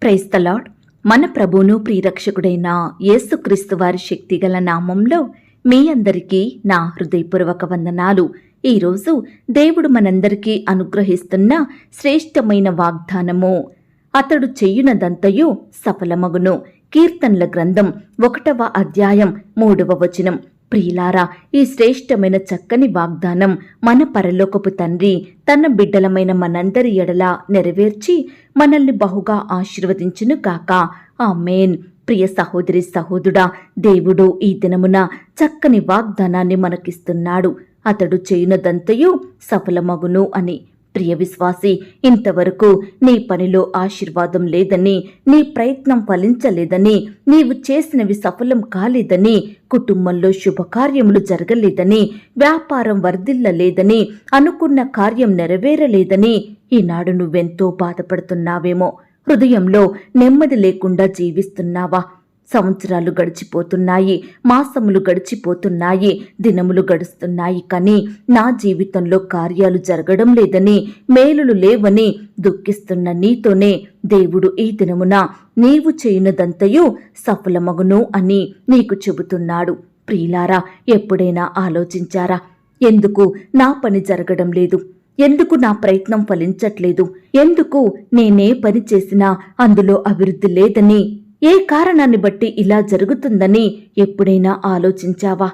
Praise the lord. మన ప్రభువును ప్రియరక్షకుడైన యేసుక్రీస్తు వారి శక్తిగల నామంలో మీ అందరికీ నా హృదయపూర్వక వందనాలు. ఈరోజు దేవుడు మనందరికీ అనుగ్రహిస్తున్న శ్రేష్టమైన వాగ్దానము, అతడు చెయ్యునదంతయు సఫలమగును. కీర్తనల గ్రంథం 1వ అధ్యాయం 3వ వచనం. ప్రియులారా, ఈ శ్రేష్టమైన చక్కని వాగ్దానం మన పరలోకపు తండ్రి తన బిడ్డలమైన మనందరి ఎడల నెరవేర్చి మనల్ని బహుగా ఆశీర్వదించును గాక. ఆమేన్. ప్రియ సహోదరి సహోదరుడా, దేవుడు ఈ దినమున చక్కని వాగ్దానాన్ని మనకిస్తున్నాడు. అతడు చేయునదంతయు సఫలమగును అని. ప్రియ విశ్వాసి, ఇంతవరకు నీ పనిలో ఆశీర్వాదం లేదని, నీ ప్రయత్నం ఫలించలేదని, నీవు చేసినవి సఫలం కాలేదని, కుటుంబంలో శుభకార్యములు జరగలేదని, వ్యాపారం వర్ధిల్లలేదని, అనుకున్న కార్యం నెరవేరలేదని ఈనాడు నువ్వెంతో బాధపడుతున్నావేమో. హృదయంలో నెమ్మది లేకుండా జీవిస్తున్నావా? సంవత్సరాలు గడిచిపోతున్నాయి, మాసములు గడిచిపోతున్నాయి, దినములు గడుస్తున్నాయి, కానీ నా జీవితంలో కార్యాలు జరగడం లేదని, మేలులు లేవని దుఃఖిస్తున్న నీతోనే దేవుడు ఈ దినమున నీవు చేయునదంతయు సఫలమగును అని నీకు చెబుతున్నాడు. ప్రియులారా, ఎప్పుడైనా ఆలోచించారా? ఎందుకు నా పని జరగడం లేదు? ఎందుకు నా ప్రయత్నం ఫలించట్లేదు? ఎందుకు నేనే పని చేసినా అందులో అభివృద్ధి లేదని, ఏ కారణాన్ని బట్టి ఇలా జరుగుతుందని ఎప్పుడైనా ఆలోచించావా?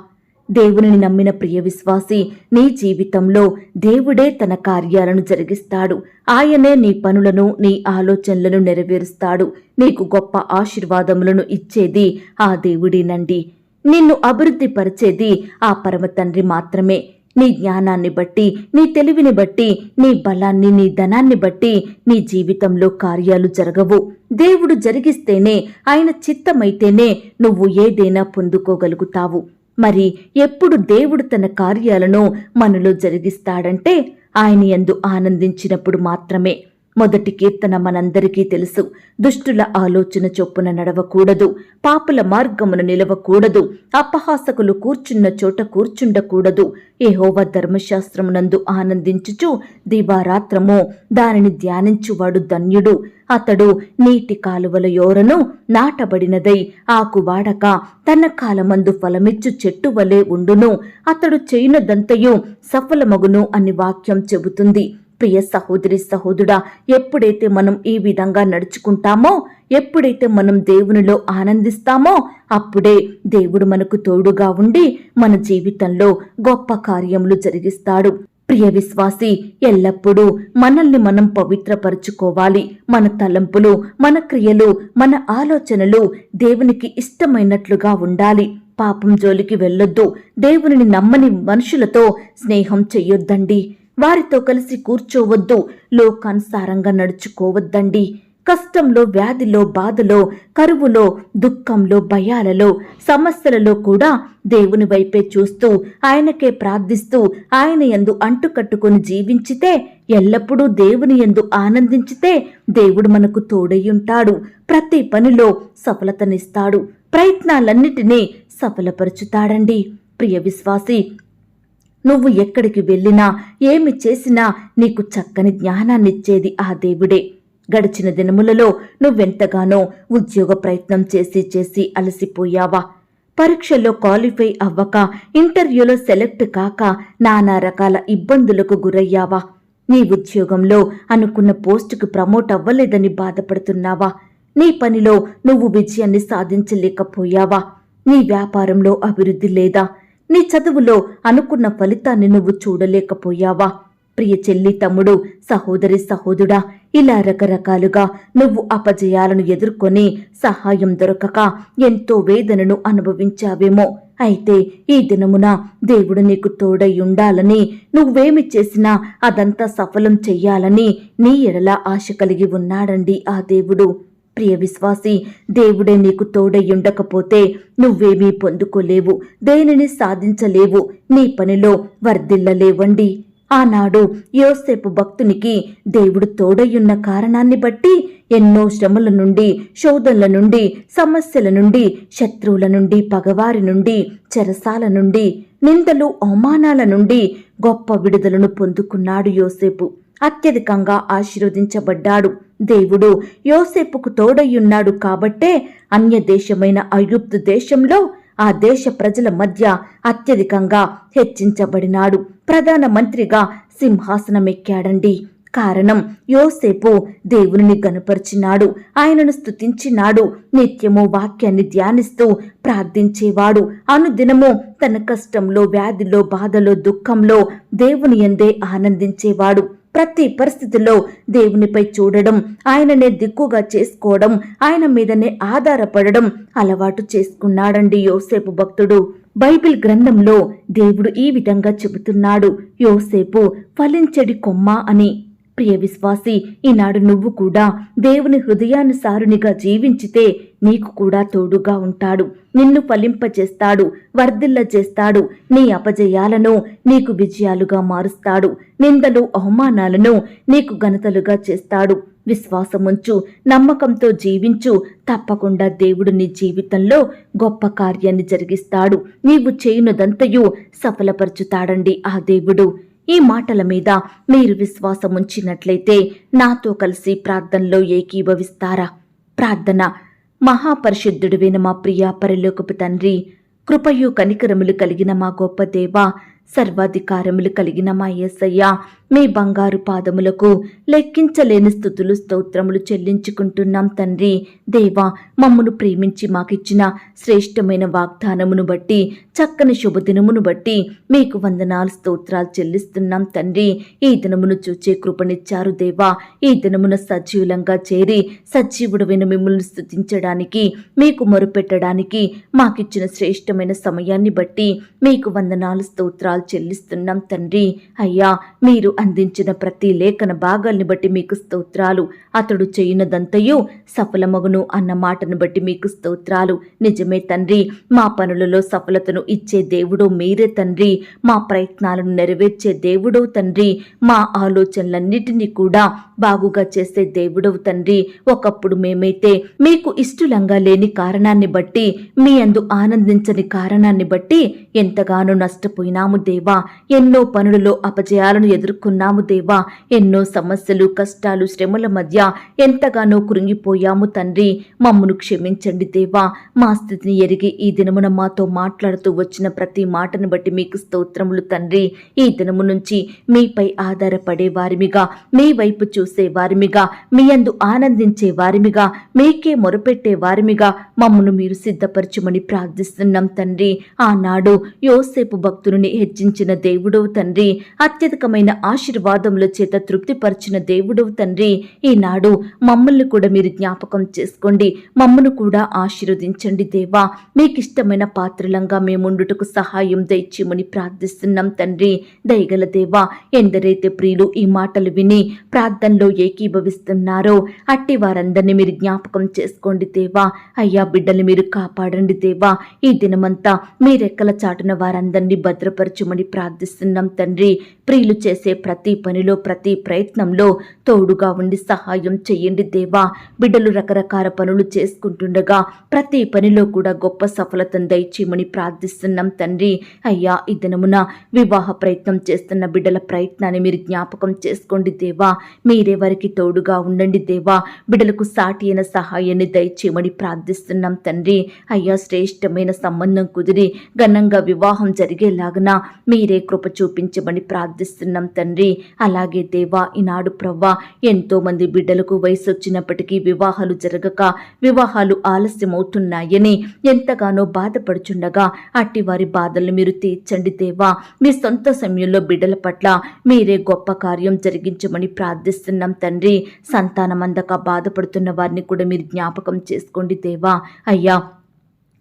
దేవునిని నమ్మిన ప్రియ విశ్వాసి, నీ జీవితంలో దేవుడే తన కార్యాలను జరిగిస్తాడు. ఆయనే నీ పనులను, నీ ఆలోచనలను నెరవేరుస్తాడు. నీకు గొప్ప ఆశీర్వాదములను ఇచ్చేది ఆ దేవుడేనండి. నిన్ను అభివృద్ధి పరిచేది ఆ పరమ తండ్రి మాత్రమే. నీ జ్ఞానాన్ని బట్టి, నీ తెలివిని బట్టి, నీ బలాన్ని, నీ ధనాన్ని బట్టి నీ జీవితంలో కార్యాలు జరగవు. దేవుడు జరిగిస్తేనే, ఆయన చిత్తమైతేనే నువ్వు ఏదైనా పొందుకోగలుగుతావు. మరి ఎప్పుడు దేవుడు తన కార్యాలను మనలో జరిగిస్తాడంటే ఆయన యందు ఆనందించినప్పుడు మాత్రమే. మొదటి కీర్తన మనందరికీ తెలుసు. దుష్టుల ఆలోచన చొప్పున నడవకూడదు, పాపుల మార్గమును నిలవకూడదు, అపహాసకులు కూర్చున్న చోట కూర్చుండకూడదు. యెహోవా ధర్మశాస్త్రమునందు ఆనందించుచు దివారాత్రము దానిని ధ్యానించువాడు ధన్యుడు. అతడు నీటి కాలువల యోరను నాటబడినదై ఆకు వాడక తన కాలమందు ఫలమిచ్చు చెట్టు వలె ఉండును. అతడు చేయునదంతయు సఫలమగును అని వాక్యం చెబుతుంది. ప్రియ సహోదరి సహోదరుడా, ఎప్పుడైతే మనం ఈ విధంగా నడుచుకుంటామో, ఎప్పుడైతే మనం దేవునిలో ఆనందిస్తామో, అప్పుడే దేవుడు మనకు తోడుగా ఉండి మన జీవితంలో గొప్ప కార్యములు జరిగిస్తాడు. ప్రియ విశ్వాసి, ఎల్లప్పుడూ మనల్ని మనం పవిత్రపరుచుకోవాలి. మన తలంపులు, మన క్రియలు, మన ఆలోచనలు దేవునికి ఇష్టమైనట్లుగా ఉండాలి. పాపం జోలికి వెళ్ళొద్దు. దేవునిని నమ్మని మనుషులతో స్నేహం చెయ్యొద్దండి. వారితో కలిసి కూర్చోవద్దు. లోకానుసారంగా నడుచుకోవద్దండి. కష్టంలో, వ్యాధిలో, బాధలో, కరువులో, దుఃఖంలో, భయాలలో, సమస్యలలో కూడా దేవుని వైపే చూస్తూ, ఆయనకే ప్రార్థిస్తూ, ఆయన యందు అంటుకట్టుకుని జీవించితే, ఎల్లప్పుడూ దేవుని యందు ఆనందించితే దేవుడు మనకు తోడయ్యుంటాడు. ప్రతి పనిలో సఫలతనిస్తాడు. ప్రయత్నాలన్నిటినీ సఫలపరుచుతాడండి. ప్రియ విశ్వాసి, నువ్వు ఎక్కడికి వెళ్ళినా, ఏమి చేసినా నీకు చక్కని జ్ఞానాన్నిచ్చేది ఆ దేవుడే. గడిచిన దినములలో నువ్వెంతగానో ఉద్యోగ ప్రయత్నం చేసి అలసిపోయావా? పరీక్షల్లో క్వాలిఫై అవ్వక, ఇంటర్వ్యూలో సెలెక్ట్ కాక నానా రకాల ఇబ్బందులకు గురయ్యావా? నీ ఉద్యోగంలో అనుకున్న పోస్టుకు ప్రమోట్ అవ్వలేదని బాధపడుతున్నావా? నీ పనిలో నువ్వు విజయాన్ని సాధించలేకపోయావా? నీ వ్యాపారంలో అభివృద్ధి లేదా? నీ చదువులో అనుకున్న ఫలితాన్ని నువ్వు చూడలేకపోయావా? ప్రియ చెల్లి, తమ్ముడు, సహోదరి సహోదరుడా, ఇలా రకరకాలుగా నువ్వు అపజయాలను ఎదుర్కొని సహాయం దొరకక ఎంతో వేదనను అనుభవించావేమో. అయితే ఈ దినమున దేవుడు నీకు తోడై ఉండాలని, నువ్వేమి చేసినా అదంతా సఫలం చెయ్యాలని నీ ఎడల ఆశ కలిగి ఉన్నాడండి ఆ దేవుడు. ప్రియ విశ్వాసి, దేవుడే నీకు తోడయ్యుండకపోతే నువ్వేమీ పొందుకోలేవు, దేనిని సాధించలేవు, నీ పనిలో వర్ధిల్లలేవండి. ఆనాడు యోసేపు భక్తునికి దేవుడు తోడయ్యున్న కారణాన్ని బట్టి ఎన్నో శ్రమల నుండి, శోధనల నుండి, సమస్యల నుండి, శత్రువుల నుండి, పగవారి నుండి, చెరసాల నుండి, నిందలు, అవమానాల నుండి గొప్ప విడుదలను పొందుకున్నాడు యోసేపు. అత్యధికంగా ఆశీర్వదించబడ్డాడు. దేవుడు యోసేపుకు తోడయ్యున్నాడు కాబట్టే అన్య దేశమైన ఐగుప్తు దేశంలో ఆ దేశ ప్రజల మధ్య అత్యధికంగా హెచ్చించబడినాడు. ప్రధాన మంత్రిగా సింహాసనమెక్కాడండి. కారణం, యోసేపు దేవునిని గనుపరిచినాడు, ఆయనను స్తుతించినాడు, నిత్యము వాక్యాన్ని ధ్యానిస్తూ ప్రార్థించేవాడు. అనుదినము తన కష్టంలో, వ్యాధిలో, బాధలో, దుఃఖంలో దేవుని యందే ఆనందించేవాడు. ప్రతి పరిస్థితిలో దేవునిపై చూడడం, ఆయననే దిక్కుగా చేసుకోవడం, ఆయన మీదనే ఆధారపడడం అలవాటు చేసుకున్నాడండి యోసేపు భక్తుడు. బైబిల్ గ్రంథంలో దేవుడు ఈ విధంగా చెబుతున్నాడు, యోసేపు ఫలించడి కొమ్మ అని. ప్రియ విశ్వాసి, ఈనాడు నువ్వు కూడా దేవుని హృదయానుసారునిగా జీవించితే నీకు కూడా తోడుగా ఉంటాడు. నిన్ను ఫలింపచేస్తాడు, వర్ధిల్ల చేస్తాడు. నీ అపజయాలను నీకు విజయాలుగా మారుస్తాడు. నిందలు, అవమానాలను నీకు ఘనతలుగా చేస్తాడు. విశ్వాసముంచు, నమ్మకంతో జీవించు. తప్పకుండా దేవుడు నీ జీవితంలో గొప్ప కార్యాన్ని జరిగిస్తాడు. నీవు చేయునదంతయు సఫలపరచుతాడండి ఆ దేవుడు. ఈ మాటల మీద మీరు విశ్వాసం ఉంచినట్లయితే నాతో కలిసి ప్రార్థనలో ఏకీభవిస్తారా? ప్రార్థన. మహాపరిశుద్ధుడివైన మా ప్రియ పరలోకపు తండ్రి, కృపయు కనికరములు కలిగిన మా గొప్ప దేవా, సర్వాధికారములు కలిగిన మా యేసయ్య, మీ బంగారు పాదములకు లెక్కించలేని స్తుతులు, స్తోత్రములు చెల్లించుకుంటున్నాం తండ్రి. దేవా, మమ్మను ప్రేమించి మాకిచ్చిన శ్రేష్టమైన వాగ్దానమును బట్టి, చక్కని శుభదినమును బట్టి మీకు వందనాలు, స్తోత్రాలు చెల్లిస్తున్నాం తండ్రి. ఈ దినమును చూచే కృపనిచ్చారు దేవా. ఈ దినమున సజీవులంగా చేరి సజీవుడమైన మిమ్మల్ని స్తుతించడానికి, మీకు మొరుపెట్టడానికి మాకిచ్చిన శ్రేష్టమైన సమయాన్ని బట్టి మీకు వందనాలు, స్తోత్రాలు చెల్లిస్తున్నాం తండ్రి. అయ్యా, మీరు అందించిన ప్రతి లేఖన భాగాల్ని బట్టి మీకు స్తోత్రాలు. అతడు చేయునదంతయు సఫలమగును అన్న మాటను బట్టి మీకు స్తోత్రాలు. నిజమే తండ్రి, మా పనులలో సఫలతను ఇచ్చే దేవుడు మీరే తండ్రి. మా ప్రయత్నాలను నెరవేర్చే దేవుడు తండ్రి. మా ఆలోచనలన్నిటినీ కూడా బాగుగా చేసే దేవుడవు తండ్రి. ఒకప్పుడు మేమైతే మీకు ఇష్టలంగా లేని కారణాన్ని బట్టి, మీ అందు ఆనందించని కారణాన్ని బట్టి ఎంతగానో నష్టపోయినాము దేవా. ఎన్నో పనులలో అపజయాలను ఎదుర్కొన్నాము దేవా. ఎన్నో సమస్యలు, కష్టాలు, శ్రమల మధ్య ఎంతగానో కృంగిపోయాము తండ్రి. మమ్మను క్షమించండి దేవా. మా స్థితిని ఎరిగి ఈ దినమున మాతో మాట్లాడుతూ వచ్చిన ప్రతి మాటను బట్టి మీకు స్తోత్రములు తండ్రి. ఈ దినము నుంచి మీపై ఆధారపడే వారిమిగా, మీ వైపు చూసే వారిమిగా, మీ యందు ఆనందించే వారిమిగా, మీకే మొరపెట్టే వారిమిగా మమ్మను మీరు సిద్ధపరచుమని ప్రార్థిస్తున్నాం తండ్రి. ఆనాడు యోసేపు భక్తుని హెచ్చించిన దేవుడవు తండ్రి. అత్యధికమైన ఆశీర్వాదముల చేత తృప్తిపరిచిన దేవుడవు తండ్రి. ఈనాడు మమ్మల్ని కూడా మీరు జ్ఞాపకం చేసుకోండి. మమ్మను కూడా ఆశీర్వదించండి దేవా. మీకిష్టమైన పాత్రలంగా మేముండుటకు సహాయం దయచేయమని ప్రార్థిస్తున్నాం తండ్రి. దయగల దేవా, ఎందరైతే ప్రియులు ఈ మాటలు విని ప్రార్థనలో ఏకీభవిస్తున్నారో అట్టి వారందరినీ మీరు జ్ఞాపకం చేసుకోండి దేవా. అయ్యా, బిడ్డలు మీరు కాపాడండి దేవా. ఈ దినమంతా మీ రెక్కల చాటున వారందరినీ భద్రపరచుమని ప్రార్థిస్తున్నాం తండ్రి. ప్రియులు చేసే ప్రతి పనిలో, ప్రతి ప్రయత్నంలో తోడుగా ఉండి సహాయం చెయ్యండి దేవా. బిడ్డలు రకరకాల పనులు చేసుకుంటుండగా ప్రతి పనిలో కూడా గొప్ప సఫలతను దయచేయమని ప్రార్థిస్తున్నాం తండ్రి. అయ్యా, ఈ దినమున వివాహ ప్రయత్నం చేస్తున్న బిడ్డల ప్రయత్నాన్ని మీరు జ్ఞాపకం చేసుకోండి దేవా. మీరే వారికి తోడుగా ఉండండి దేవా. బిడ్డలకు సాటి అయిన సహాయాన్ని దయచేయమని ప్రార్థిస్తున్నాం తండ్రి. అయ్యా, శ్రేష్టమైన సంబంధం కుదిరి ఘనంగా వివాహం జరిగేలాగన మీరే కృప చూపించమని ప్రార్థిస్తున్నాం తండ్రి. అలాగే దేవా, ఈనాడు ప్రవ్వా, ఎంతో మంది బిడ్డలకు వయసు వచ్చినప్పటికీ వివాహాలు జరగక, వివాహాలు ఆలస్యమవుతున్నాయని ఎంతగానో బాధపడుచుండగా అట్టి వారి బాధలను మీరు తీర్చండి దేవా. మీ సొంత సమయంలో బిడ్డల పట్ల మీరే గొప్ప కార్యం జరిగించమని ప్రార్థిస్తున్నాం తండ్రి. సంతానం అందక బాధపడుతున్న వారిని కూడా మీరు జ్ఞాపకం చేసుకోండి దేవా. అయ్యా,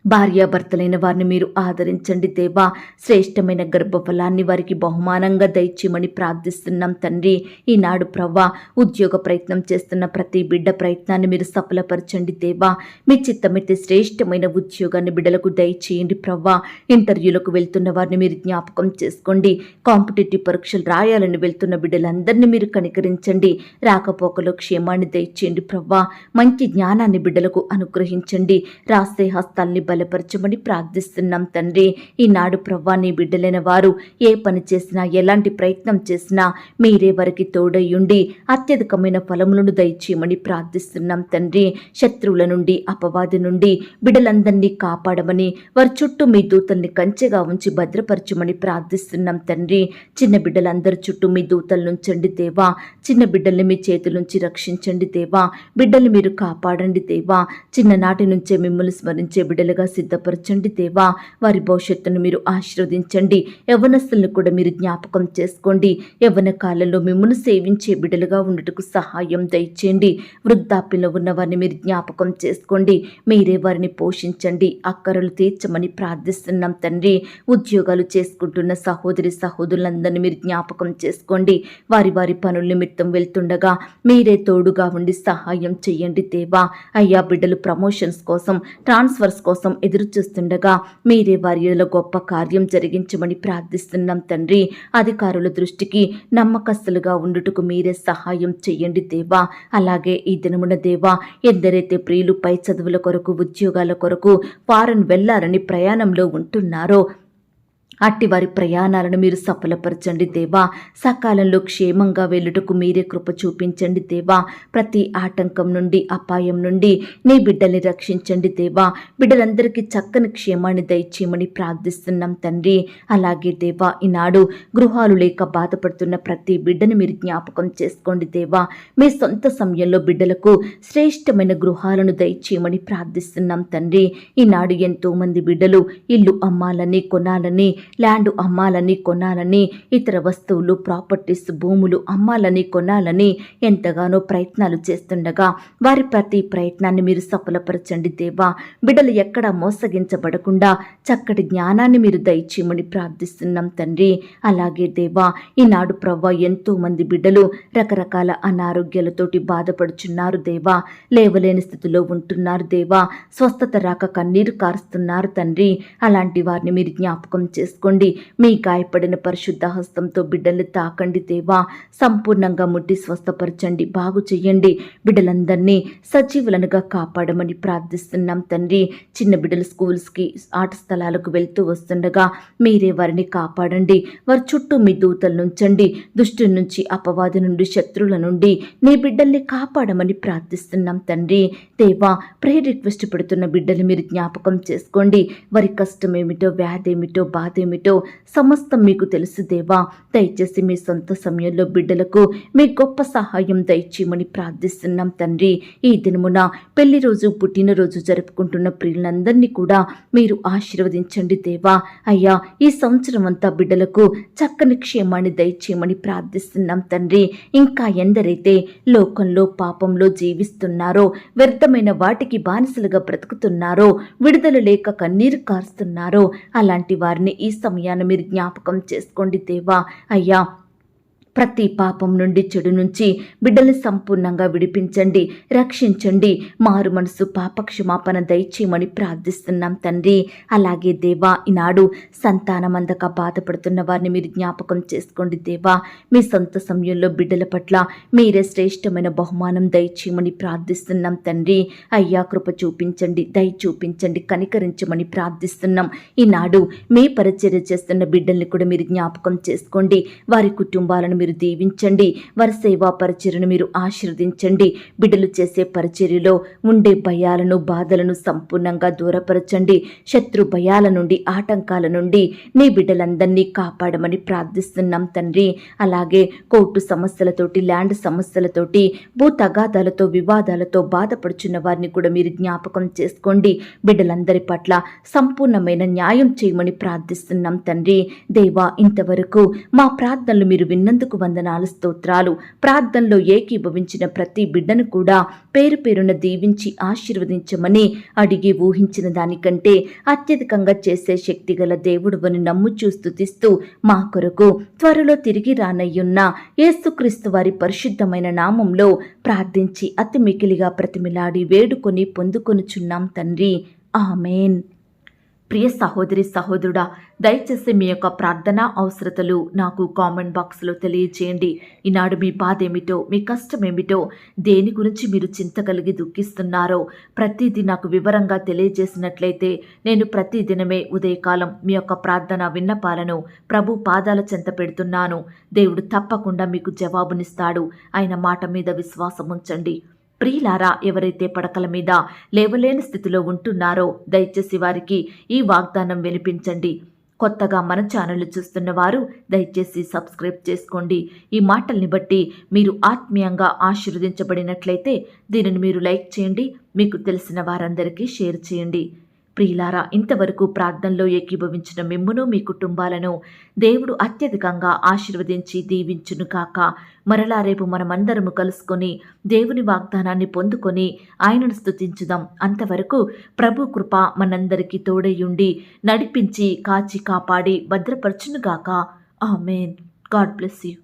భార్యాభర్తలైన వారిని మీరు ఆదరించండి దేవా. శ్రేష్టమైన గర్భఫలాన్ని వారికి బహుమానంగా దయచేయమని ప్రార్థిస్తున్నాం తండ్రి. ఈనాడు ప్రవ్వా, ఉద్యోగ ప్రయత్నం చేస్తున్న ప్రతి బిడ్డ ప్రయత్నాన్ని మీరు సఫలపరచండి దేవా. మీ చిత్తమైతే శ్రేష్టమైన ఉద్యోగాన్ని బిడ్డలకు దయచేయండి ప్రవ్వా. ఇంటర్వ్యూలకు వెళ్తున్న వారిని మీరు జ్ఞాపకం చేసుకోండి. కాంపిటేటివ్ పరీక్షలు రాయాలని వెళ్తున్న బిడ్డలందరినీ మీరు కనికరించండి. రాకపోకలో క్షేమాన్ని దయచేయండి ప్రవ్వా. మంచి జ్ఞానాన్ని బిడ్డలకు అనుగ్రహించండి. రాసే హస్తాల్ని బలపరచమని ప్రార్థిస్తున్నాం తండ్రి. ఈనాడు ప్రవ్వా నీ బిడ్డలైన వారు ఏ పని చేసినా ఎలాంటి ప్రయత్నం చేసినా మీరే వారికి తోడయ్యుండి అత్యధికమైన ఫలములను దయచేయమని ప్రార్థిస్తున్నాం తండ్రి. శత్రువుల నుండి అపవాది నుండి బిడ్డలందరినీ కాపాడమని వారి చుట్టూ మీ దూతల్ని కంచెగా ఉంచి భద్రపరచమని ప్రార్థిస్తున్నాం తండ్రి. చిన్న బిడ్డలందరి చుట్టూ మీ దూతలు ఉంచండి దేవా. చిన్న బిడ్డల్ని మీ చేతుల నుంచి రక్షించండి దేవా. బిడ్డల్ని మీరు కాపాడండి దేవా. చిన్ననాటి నుంచే మిమ్మల్ని స్మరించే బిడ్డలుగా సిద్ధపరచండి దేవా. వారి భవిష్యత్తును మీరు ఆశీర్వదించండి. యవ్వనస్తులను కూడా మీరు జ్ఞాపకం చేసుకోండి. యవ్వన కాలంలో మిమ్మల్ని సేవించే బిడ్డలుగా ఉండటకు సహాయం దయచేయండి. వృద్ధాప్యంలో ఉన్న వారిని మీరు జ్ఞాపకం చేసుకోండి. మీరే వారిని పోషించండి, అక్కరలు తీర్చమని ప్రార్థిస్తున్నాం తండ్రి. ఉద్యోగాలు చేసుకుంటున్న సహోదరి సహోదరులందరినీ మీరు జ్ఞాపకం చేసుకోండి. వారి వారి పనుల నిమిత్తం వెళ్తుండగా మీరే తోడుగా ఉండి సహాయం చెయ్యండి దేవా. అయ్యా, బిడ్డలు ప్రమోషన్స్ కోసం ట్రాన్స్ఫర్స్ కోసం ఎదురు చూస్తుండగా మీరే వారిలో గొప్ప కార్యం జరిగించమని ప్రార్థిస్తున్నాం తండ్రి. అధికారుల దృష్టికి నమ్మకస్తులుగా ఉండుటకు మీరే సహాయం చెయ్యండి దేవా. అలాగే ఈ దినమున దేవా, ఎందరైతే ప్రియులు పై చదువుల కొరకు ఉద్యోగాల కొరకు ఫారెన్ వెళ్లారని ప్రయాణంలో ఉంటున్నారో అట్టి వారి ప్రయాణాలను మీరు సఫలపరచండి దేవా. సకాలంలో క్షేమంగా వెళ్ళుటకు మీరే కృప చూపించండి దేవా. ప్రతి ఆటంకం నుండి అపాయం నుండి నీ బిడ్డల్ని రక్షించండి దేవా. బిడ్డలందరికీ చక్కని క్షేమాన్ని దయచేయమని ప్రార్థిస్తున్నాం తండ్రి. అలాగే దేవా, ఈనాడు గృహాలు లేక బాధపడుతున్న ప్రతి బిడ్డను మీరు జ్ఞాపకం చేసుకోండి దేవా. మీ సొంత సమయంలో బిడ్డలకు శ్రేష్టమైన గృహాలను దయచేయమని ప్రార్థిస్తున్నాం తండ్రి. ఈనాడు ఎంతో మంది బిడ్డలు ఇల్లు అమ్మాలని కొనాలని, ల్యాండ్ అమ్మాలని కొనాలని, ఇతర వస్తువులు ప్రాపర్టీస్ భూములు అమ్మాలని కొనాలని ఎంతగానో ప్రయత్నాలు చేస్తుండగా వారి ప్రతి ప్రయత్నాన్ని మీరు సఫలపరచండి దేవా. బిడ్డలు ఎక్కడా మోసగించబడకుండా చక్కటి జ్ఞానాన్ని మీరు దయచేయమని ప్రార్థిస్తున్నాం తండ్రి. అలాగే దేవా, ఈనాడు ప్రవ్వా ఎంతో మంది బిడ్డలు రకరకాల అనారోగ్యాలతోటి బాధపడుచున్నారు దేవా. లేవలేని స్థితిలో ఉంటున్నారు దేవా. స్వస్థత రాక కన్నీరు కారుస్తున్నారు తండ్రి. అలాంటి వారిని మీరు జ్ఞాపకం చేసుకోండి. మీ గాయపడిన పరిశుద్ధ హస్తంతో బిడ్డల్ని తాకండి దేవా. సంపూర్ణంగా ముట్టి స్వస్థపరచండి, బాగు చెయ్యండి. బిడ్డలందరినీ సజీవులనుగా కాపాడమని ప్రార్థిస్తున్నాం తండ్రి. చిన్న బిడ్డలు స్కూల్స్కి ఆట స్థలాలకు వెళ్తూ వస్తుండగా మీరే వారిని కాపాడండి. వారి చుట్టూ మీ దూతలు ఉంచండి. దుష్టు నుంచి, అపవాది నుండి, శత్రువుల నుండి నీ బిడ్డల్ని కాపాడమని ప్రార్థిస్తున్నాం తండ్రి. దేవా, ప్రేయర్ రిక్వెస్ట్ పెడుతున్న బిడ్డలు మీరు జ్ఞాపకం చేసుకోండి. వారి కష్టం ఏమిటో, వ్యాధి ఏమిటో, బాధ ఏమిటో సమస్తం మీకు తెలుసు దేవా. దయచేసి మీ సొంత సమయంలో బిడ్డలకు మీ గొప్ప సహాయం దయచేయమని ప్రార్థిస్తున్నాం తండ్రి. ఈ దినమున పెళ్లి రోజు, పుట్టినరోజు జరుపుకుంటున్న ప్రియులందరినీ కూడా మీరు ఆశీర్వదించండి దేవా. అయ్యా, ఈ సంవత్సరం అంతా బిడ్డలకు చక్కని క్షేమాన్ని దయచేయమని ప్రార్థిస్తున్నాం తండ్రి. ఇంకా ఎందరైతే లోకంలో పాపంలో జీవిస్తున్నారో, వ్యర్థమైన వాటికి బానిసలుగా బ్రతుకుతున్నారో, విడుదల లేక కన్నీరు కారుస్తున్నారో అలాంటి వారిని ఈ సమయాన్ని మీరు జ్ఞాపకం చేసుకోండి దేవా. అయ్యా, ప్రతి పాపం నుండి, చెడు నుంచి బిడ్డల్ని సంపూర్ణంగా విడిపించండి, రక్షించండి. మారు మనసు, పాపక్షమాపణ దయచేయమని ప్రార్థిస్తున్నాం తండ్రి. అలాగే దేవా, ఈనాడు సంతానమందక బాధపడుతున్న వారిని మీరు జ్ఞాపకం చేసుకోండి దేవా. మీ సొంత సమయంలో బిడ్డల పట్ల మీరే శ్రేష్టమైన బహుమానం దయచేయమని ప్రార్థిస్తున్నాం తండ్రి. అయ్యా, కృప చూపించండి, దయ చూపించండి, కనికరించమని ప్రార్థిస్తున్నాం. ఈనాడు మీ పరిచర్య చేస్తున్న బిడ్డల్ని కూడా మీరు జ్ఞాపకం చేసుకోండి. వారి కుటుంబాలను మీరు దీవించండి. వారి సేవా పరిచర్యను మీరు ఆశీర్వదించండి. బిడ్డలు చేసే పరిచర్యలో ఉండే భయాలను, బాధలను సంపూర్ణంగా దూరపరచండి. శత్రు భయాల నుండి, ఆటంకాల నుండి నీ బిడ్డలందరినీ కాపాడమని ప్రార్థిస్తున్నాం తండ్రి. అలాగే కోర్టు సమస్యలతోటి, ల్యాండ్ సమస్యలతోటి, భూ తగాదాలతో, వివాదాలతో బాధపడుచున్న వారిని కూడా మీరు జ్ఞాపకం చేసుకోండి. బిడ్డలందరి పట్ల సంపూర్ణమైన న్యాయం చేయమని ప్రార్థిస్తున్నాం తండ్రి. దేవా, ఇంతవరకు మా ప్రార్థనలు మీరు విన్నందుకు వందనాలు, స్తోత్రాలు. ప్రార్థనలో ఏకీభవించిన ప్రతి బిడ్డను కూడా పేరు పేరున దీవించి ఆశీర్వదించమని అడిగి ఊహించిన దానికంటే అత్యధికంగా చేసే శక్తిగల దేవుడువని నమ్ముచూ స్తుతిస్తూ మా కొరకు త్వరలో తిరిగి రానయ్యున్న యేసుక్రీస్తు వారి పరిశుద్ధమైన నామంలో ప్రార్థించి అతి మికిలిగా ప్రతిమిలాడి వేడుకొని పొందుకొనుచున్నాం తండ్రి. ఆమెన్. ప్రియ సహోదరి సహోదరుడా, దయచేసి మీ యొక్క ప్రార్థన అవసరతలు నాకు కామెంట్ బాక్స్లో తెలియచేయండి. ఈనాడు మీ బాధ ఏమిటో, మీ కష్టం ఏమిటో, దేని గురించి మీరు చింత కలిగి దుఃఖిస్తున్నారో ప్రతిదీ నాకు వివరంగా తెలియజేసినట్లయితే నేను ప్రతిదినమే ఉదయకాలం మీ యొక్క ప్రార్థన విన్నపాలను ప్రభు పాదాల చెంత పెడుతున్నాను. దేవుడు తప్పకుండా మీకు జవాబునిస్తాడు. ఆయన మాట మీద విశ్వాసం ఉంచండి. ప్రియులారా, ఎవరైతే పడకల మీద లేవలేని స్థితిలో ఉంటున్నారో దయచేసి వారికి ఈ వాగ్దానం వినిపించండి. కొత్తగా మన ఛానల్ చూస్తున్న వారు దయచేసి సబ్స్క్రైబ్ చేసుకోండి. ఈ మాటల్ని బట్టి మీరు ఆత్మీయంగా ఆశీర్వదించబడినట్లయితే దీనిని మీరు లైక్ చేయండి, మీకు తెలిసిన వారందరికీ షేర్ చేయండి. ప్రియులారా, ఇంతవరకు ప్రార్థనలో ఏకీభవించిన మిమ్మును మీ కుటుంబాలను దేవుడు అత్యధికంగా ఆశీర్వదించి దీవించును కాక. మరలా రేపు మనమందరము కలుసుకొని దేవుని వాగ్దానాన్ని పొందుకొని ఆయనను స్తుతించుదాం. అంతవరకు ప్రభు కృప మనందరికీ తోడయుండి నడిపించి కాచి కాపాడి భద్రపరచునుగాక. ఆమేన్. God bless you.